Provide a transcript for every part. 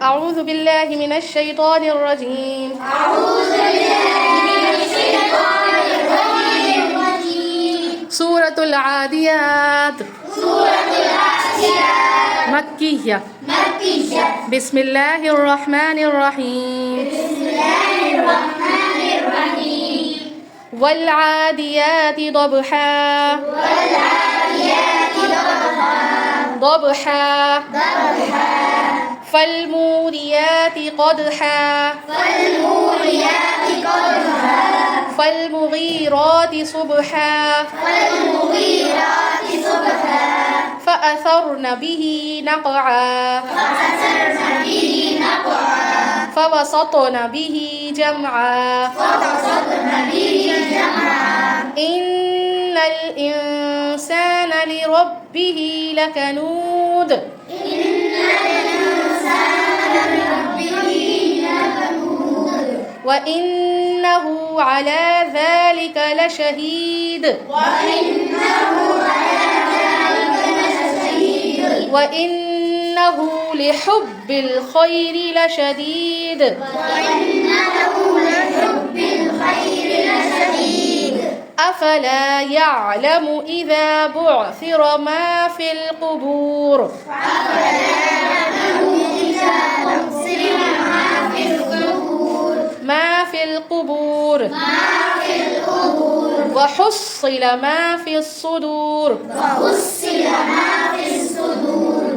اعوذ باللہ من الشیطان الرجیم سورۃ العادیات مکیہ بسم اللہ الرحمن الرحیم والعادیات ضبحا فالموریات قدحا فالمغیرات صبحا فأثرن به نقعا فوسطن به جمعا إن الإنسان لربه لكنود وإنه على ذلك لشهيد وإنه لحب الخير لشديد أفلا يعلم إذا بعثر ما في القبور ما في القبور وحصل ما في الصدور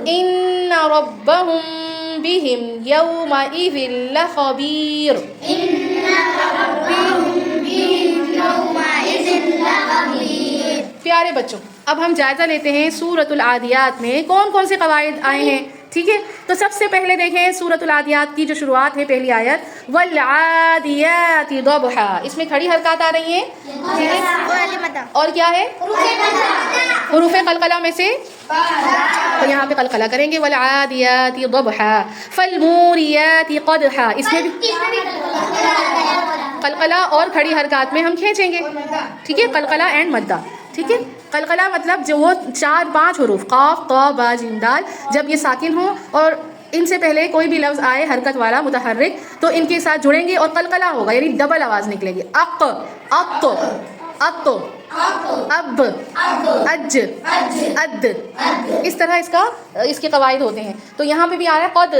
إن ربهم بهم يومئذ لخبير پیارے بچوں، اب ہم جائزہ لیتے ہیں سورۃ العادیات میں کون کون سے قواعد آئے ہیں. ٹھیک ہے، تو سب سے پہلے دیکھیں سورۃ العادیات کی جو شروعات ہے، پہلی آیت والعادیات ضبحا، اس میں کھڑی حرکات آ رہی ہیں. ٹھیک ہے، اور کیا ہے حروف قلقلہ میں سے، تو یہاں پہ قلقلہ کریں گے والعادیات ضبحا فالموریات قدحا، اس میں بھی قلقلہ اور کھڑی حرکات میں ہم کھینچیں گے. ٹھیک ہے، قلقلہ اینڈ مدہ. ٹھیک ہے، قلقلہ مطلب جو وہ 4-5 حروف قاف طا با جیم دال جب یہ ساکن ہوں اور ان سے پہلے کوئی بھی لفظ آئے حرکت والا متحرک تو ان کے ساتھ جڑیں گے اور قلقلہ ہوگا، یعنی ڈبل آواز نکلے گی. اق اط اط اب اج اد، اس طرح اس کے قواعد ہوتے ہیں. تو یہاں پہ بھی آ رہا ہے قد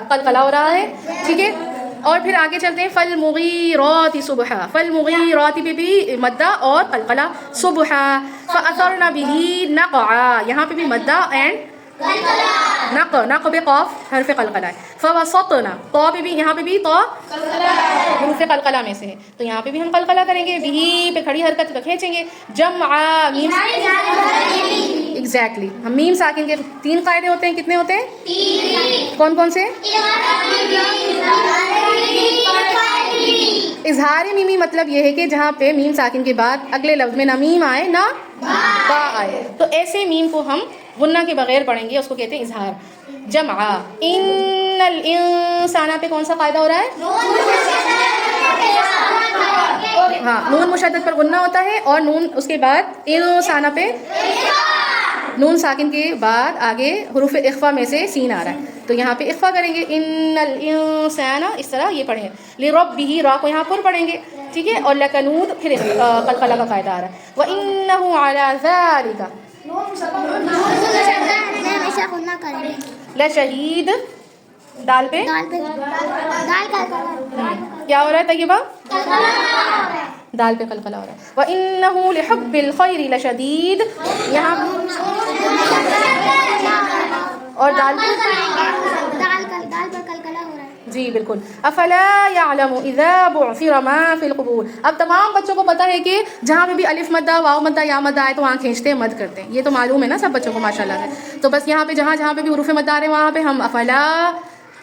قلقلہ ہو رہا ہے. ٹھیک ہے، اور پھر آگے چلتے ہیں فالمغیرات صبحا، فالمغیرات پہ بھی مدہ اور قلقلہ صبحا فأثرن به نقعا، یہاں پہ بھی مدہ اینڈ نق پہ قاف حرف قلقلہ ہے. فوسطنا، طا پہ بھی، یہاں پہ بھی طا حروف قلقلہ میں سے ہے تو یہاں پہ بھی ہم قلقلہ کریں گے. بھی پہ کھڑی حرکت تو کھینچیں گے. جمعا، میم ایگزیکٹلی، ہم میم ساکن کے 3 قاعدے ہوتے ہیں. کتنے ہوتے ہیں؟ کون کون سے؟ اظہار میمی مطلب یہ ہے کہ جہاں پہ میم ساکن کے بعد اگلے لفظ میں نہ میم آئے نہ با آئے، تو ایسے میم کو ہم غنہ کے بغیر پڑھیں گے، اس کو کہتے ہیں اظہار. جمعا، ان الانسان پہ کون سا قاعدہ ہو رہا ہے؟ ہاں، نون مشدد پر غنہ ہوتا ہے اور نون اس کے بعد انسان پہ نون ساکن کے بعد آگے حروف اخفا میں سے سین آ رہا ہے تو یہاں پہ اخفا کریں گے. ان الانسان، اس طرح یہ پڑھیں گے. لربہ، را کو یہاں پر پڑھیں گے. ٹھیک ہے، اور لکنود پھر قلقلہ کا قاعدہ آ رہا ہے. وَإِنَّهُ عَلَى ذَلِكَ لشہید، دال پہ کیا ہو رہا ہے طیبہ؟ دال پہ قلقلہ ہو رہا ہے. وَإِنَّهُ لِحُبِّ الْخَيْرِ لَشَدِيدٌ، یہاں اور دال پر قلقلہ ہو رہا ہے. جی بالکل. افلا يعلم اذا بعثر ما في القبور، اب تمام بچوں کو پتہ ہے کہ جہاں پہ بھی الف مدہ واو مدہ یا مدہ آئے تو وہاں کھینچتے ہیں، مد کرتے ہیں. یہ تو معلوم ہے نا سب بچوں کو ماشاءاللہ سے. تو بس یہاں پہ جہاں پہ بھی حروف مدہ آ رہے ہیں وہاں پہ ہم افلا،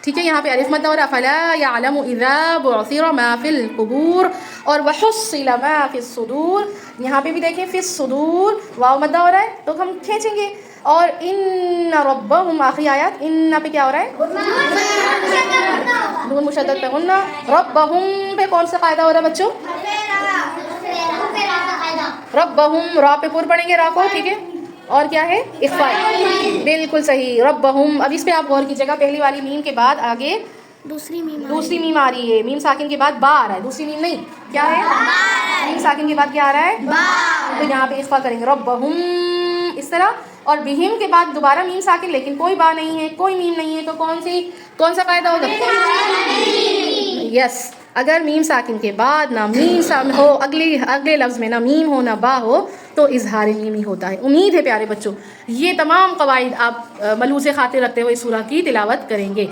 ٹھیک ہے، یہاں پہ الف مدہ اور افلا يعلم اذا بعثر ما في القبور اور وحصل ما في الصدور، یہاں پہ بھی دیکھیں فی الصدور واو مدہ ہو رہا ہے تو ہم کھینچیں گے. اور ان ربہم، آخری آیات ان پہ کیا ہو رہا ہے؟ نون مشدد پہ غنہ. ربہم پہ کون سا قاعدہ ہو رہا ہے بچوں؟ ربہم، را پہ پر پڑھیں گے را کو. ٹھیک ہے، اور کیا ہے اخفا. بالکل صحیح. ربہم. اب اس پہ آپ غور کیجیے گا, پہلی والی میم کے بعد آگے دوسری میم آ رہی ہے. میم ساکن کے بعد با آ رہا ہے, دوسری میم نہیں. کیا ہے میم ساکن کے بعد کیا آ رہا ہے با. تو یہاں پہ اخفا کریں گے ربہم اس طرح. اور بہم کے بعد دوبارہ میم ساکن لیکن کوئی با نہیں ہے, کوئی میم نہیں ہے, تو کون سا قاعدہ ہوگا؟ یس. اگر میم ساکن کے بعد نہ میم ہو, اگلے لفظ میں نہ میم ہو نہ با ہو, تو اظہار میم ہی ہوتا ہے. امید ہے پیارے بچوں یہ تمام قواعد آپ ملحوظ خاطر رکھتے ہوئے اس سورہ کی تلاوت کریں گے.